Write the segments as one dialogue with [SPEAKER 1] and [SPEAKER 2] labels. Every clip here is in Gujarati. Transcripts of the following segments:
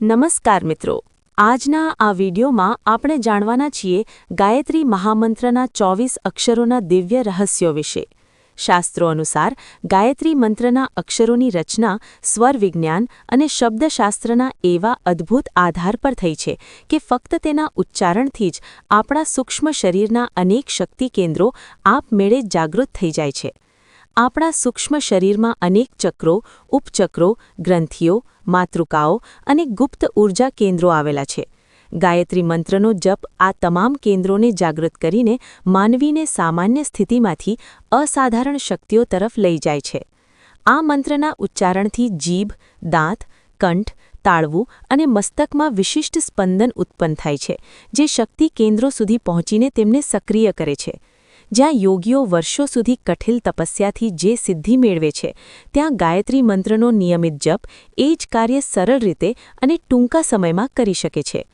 [SPEAKER 1] નમસ્કાર મિત્રો, આજના આ વિડીયોમાં આપણે જાણવાના છીએ ગાયત્રી મહામંત્રના 24 અક્ષરોના દિવ્ય રહસ્યો વિશે। શાસ્ત્રો અનુસાર ગાયત્રી મંત્રના અક્ષરોની રચના સ્વર વિજ્ઞાન અને શબ્દશાસ્ત્રના એવા અદ્ભુત આધાર પર થઈ છે કે ફક્ત તેના ઉચ્ચારણથી જ આપણા સૂક્ષ્મ શરીરના અનેક શક્તિ કેન્દ્રો આપમેળે જાગૃત થઈ જાય છે। આપણા સૂક્ષ્મ શરીરમાં અનેક ચક્રો, ઉપચક્રો, ગ્રંથિઓ, માતૃકાઓ અને ગુપ્ત ઊર્જા કેન્દ્રો આવેલા છે। ગાયત્રી મંત્રનો જપ આ તમામ કેન્દ્રોને જાગૃત કરીને માનવીને સામાન્ય સ્થિતિમાંથી અસાધારણ શક્તિઓ તરફ લઈ જાય છે। આ મંત્રના ઉચ્ચારણથી જીભ, દાંત, કંઠ, તાળવું અને મસ્તકમાં વિશિષ્ટ સ્પંદન ઉત્પન્ન થાય છે, જે શક્તિ કેન્દ્રો સુધી પહોંચીને તેમને સક્રિય કરે છે। જ્યાં યોગીઓ વર્ષો સુધી કઠિન તપસ્યાથી જે સિદ્ધિ મેળવે છે, ત્યાં ગાયત્રી મંત્રનો નિયમિત જપ એ જ કાર્ય સરળ રીતે અને ટૂંકા સમયમાં કરી શકે છે।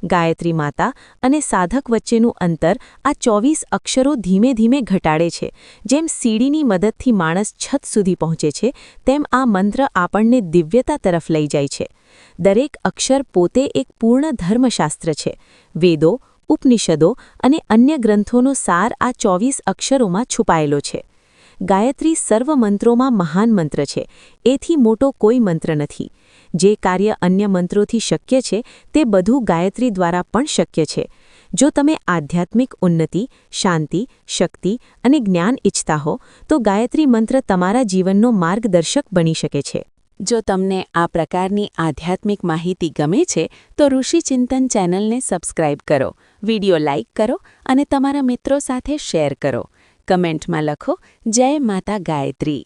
[SPEAKER 1] ગાયત્રી માતા અને સાધક વચ્ચેનું અંતર આ 24 અક્ષરો ધીમે ધીમે ઘટાડે છે। જેમ સીડીની મદદથી માણસ છત સુધી પહોંચે છે, તેમ આ મંત્ર આપણને દિવ્યતા તરફ લઈ જાય છે। દરેક અક્ષર પોતે એક પૂર્ણ ધર્મશાસ્ત્ર છે। વેદો, ઉપનિષદો અને અન્ય ગ્રંથોનો સાર આ 24 અક્ષરોમાં છુપાયેલો છે। ગાયત્રી સર્વ મંત્રોમાં મહાન મંત્ર છે, એથી મોટો કોઈ મંત્ર નથી। જે કાર્ય અન્ય મંત્રોથી શક્ય છે, તે બધું ગાયત્રી દ્વારા પણ શક્ય છે। જો તમે આધ્યાત્મિક ઉન્નતિ, શાંતિ, શક્તિ અને જ્ઞાન ઈચ્છતા હો, તો ગાયત્રી મંત્ર તમારા જીવનનો માર્ગદર્શક બની શકે છે। જો તમને આ પ્રકારની આધ્યાત્મિક માહિતી ગમે છે, તો ઋષિચિંતન ચેનલને સબસ્ક્રાઇબ કરો, વિડીયો લાઇક કરો અને તમારા મિત્રો સાથે શેર કરો। કમેન્ટમાં લખો, જય માતા ગાયત્રી।